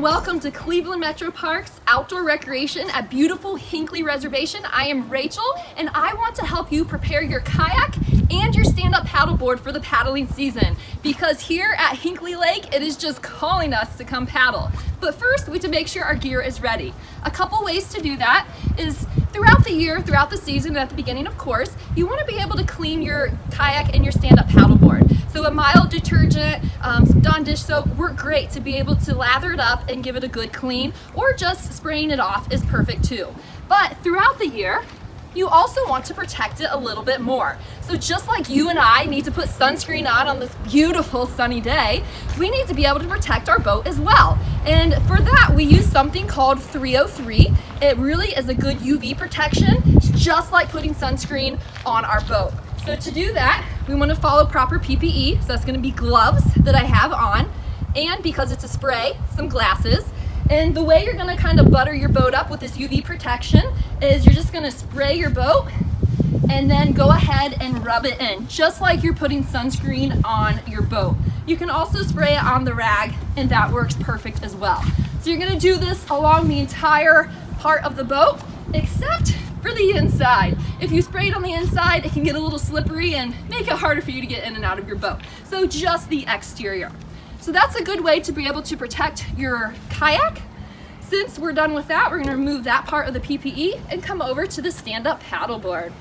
and welcome to Cleveland Metro Parks Outdoor Recreation at beautiful Hinckley Reservation. I am Rachel, and I want to help you prepare your kayak and your stand-up paddleboard for the paddling season, because here at Hinckley Lake, it is just calling us to come paddle. But first, we have to make sure our gear is ready. A couple ways to do that is throughout the year, throughout the season, and at the beginning, of course, you want to be able to clean your kayak and your stand-up paddleboard. So a mild detergent, some Dawn dish soap work great to be able to lather it up and give it a good clean, or just spraying it off is perfect too. But throughout the year, you also want to protect it a little bit more. So just like you and I need to put sunscreen on this beautiful sunny day, we need to be able to protect our boat as well. And for that, we use something called 303. It really is a good UV protection, just like putting sunscreen on our boat. So to do that, we want to follow proper PPE. So that's going to be gloves that I have on, and because it's a spray, some glasses. And the way you're going to kind of butter your boat up with this UV protection is you're just going to spray your boat and then go ahead and rub it in, just like you're putting sunscreen on your boat. You can also spray it on the rag, and that works perfect as well. So you're going to do this along the entire part of the boat, except for the inside. If you spray it on the inside, it can get a little slippery and make it harder for you to get in and out of your boat. So just the exterior. So that's a good way to be able to protect your kayak. Since we're done with that, we're going to remove that part of the PPE and come over to the stand-up paddleboard.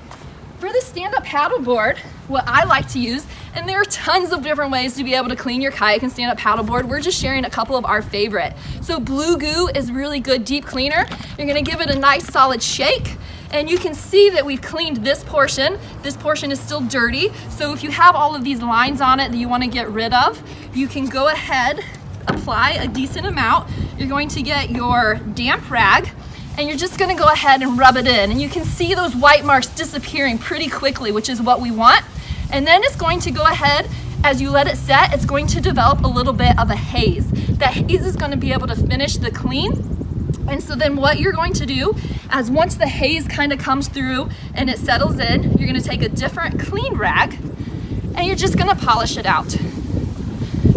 For the stand-up paddleboard, what I like to use, and there are tons of different ways to be able to clean your kayak and stand-up paddleboard, we're just sharing a couple of our favorite. So Blue Goo is really good deep cleaner. You're going to give it a nice solid shake. And you can see that we've cleaned this portion. This portion is still dirty. So if you have all of these lines on it that you want to get rid of, you can go ahead, apply a decent amount. You're going to get your damp rag, and you're just going to go ahead and rub it in. And you can see those white marks disappearing pretty quickly, which is what we want. And then it's going to go ahead, as you let it set, it's going to develop a little bit of a haze. That haze is going to be able to finish the clean. And so then what you're going to do is once the haze kind of comes through and it settles in, you're going to take a different clean rag and you're just going to polish it out.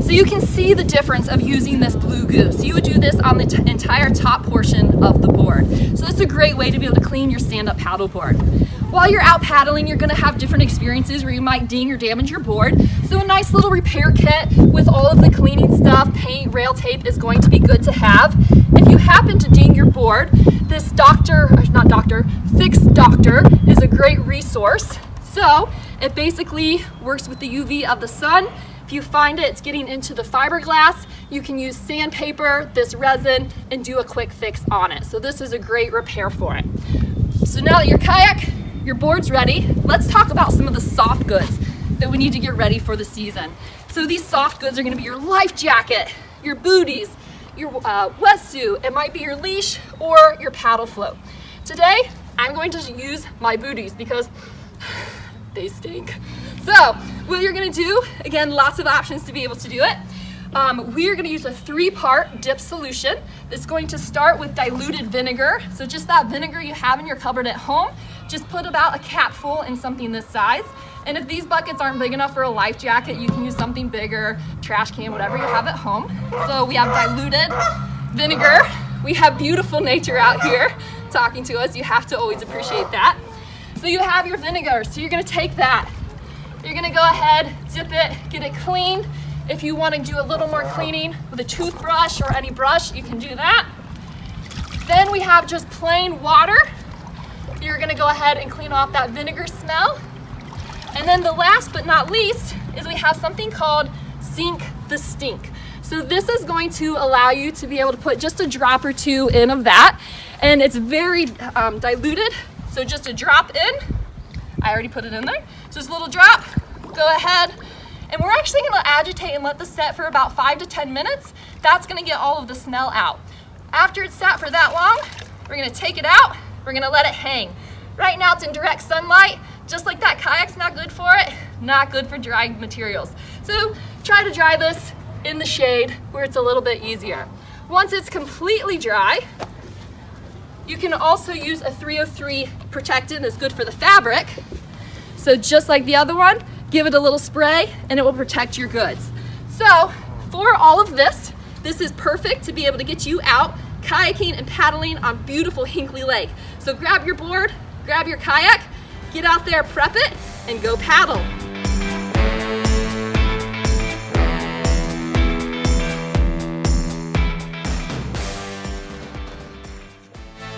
So you can see the difference of using this Blue Goo. So you would do this on the entire top portion of the board. So it's a great way to be able to clean your stand-up paddleboard. While you're out paddling, you're going to have different experiences where you might ding or damage your board. So a nice little repair kit with all of the cleaning stuff, paint, rail tape is going to be good to have. If you happen to ding your board, this Fix Doctor is a great resource. So it basically works with the UV of the sun. If you find it's getting into the fiberglass, you can use sandpaper, this resin, and do a quick fix on it. So this is a great repair for it. So now that your kayak, your board's ready, let's talk about some of the soft goods that we need to get ready for the season. So these soft goods are going to be your life jacket, your booties, your wetsuit, it might be your leash or your paddle float. Today, I'm going to use my booties because they stink. So what you're going to do, again, lots of options to be able to do it. We are going to use a 3-part dip solution. It's going to start with diluted vinegar. So just that vinegar you have in your cupboard at home, just put about a capful in something this size. And if these buckets aren't big enough for a life jacket, you can use something bigger, trash can, whatever you have at home. So we have diluted vinegar. We have beautiful nature out here talking to us. You have to always appreciate that. So you have your vinegar. So you're going to take that. You're going to go ahead, dip it, get it clean. If you want to do a little more cleaning with a toothbrush or any brush, you can do that. Then we have just plain water. You're going to go ahead and clean off that vinegar smell. And then the last but not least is we have something called Sink the Stink. So this is going to allow you to be able to put just a drop or two in of that. And it's very diluted. So just a drop in. I already put it in there. Just a little drop. Go ahead. And we're actually going to agitate and let this set for about 5 to 10 minutes. That's going to get all of the smell out. After it's sat for that long, we're going to take it out. We're going to let it hang. Right now it's in direct sunlight. Just like that kayak's not good for it, not good for drying materials. So try to dry this in the shade where it's a little bit easier. Once it's completely dry, you can also use a 303 protectant that's good for the fabric. So just like the other one, give it a little spray and it will protect your goods. So for all of this, This is perfect to be able to get you out kayaking and paddling on beautiful Hinckley Lake. So grab your board, grab your kayak, get out there, prep it, and go paddle.